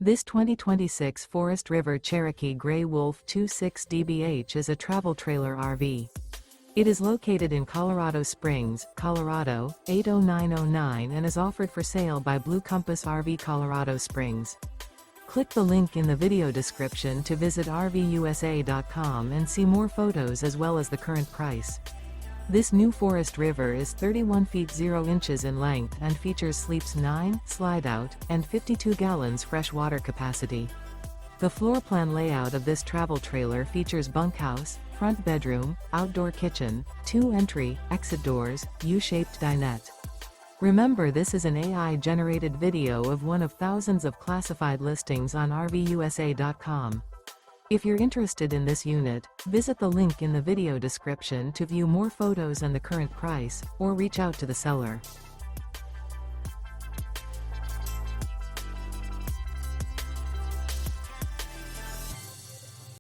This 2026 Forest River Cherokee Grey Wolf 26 DBH is a travel trailer RV. It is located in Colorado Springs, Colorado, 80909 and is offered for sale by Blue Compass RV Colorado Springs. Click the link in the video description to visit RVUSA.com and see more photos as well as the current price. This new Forest River is 31 feet 0 inches in length and features sleeps 9, slide-out, and 52 gallons fresh water capacity. The floor plan layout of this travel trailer features bunkhouse, front bedroom, outdoor kitchen, 2 entry, exit doors, U-shaped dinette. Remember, this is an AI-generated video of one of thousands of classified listings on RVUSA.com. If you're interested in this unit, visit the link in the video description to view more photos and the current price, or reach out to the seller.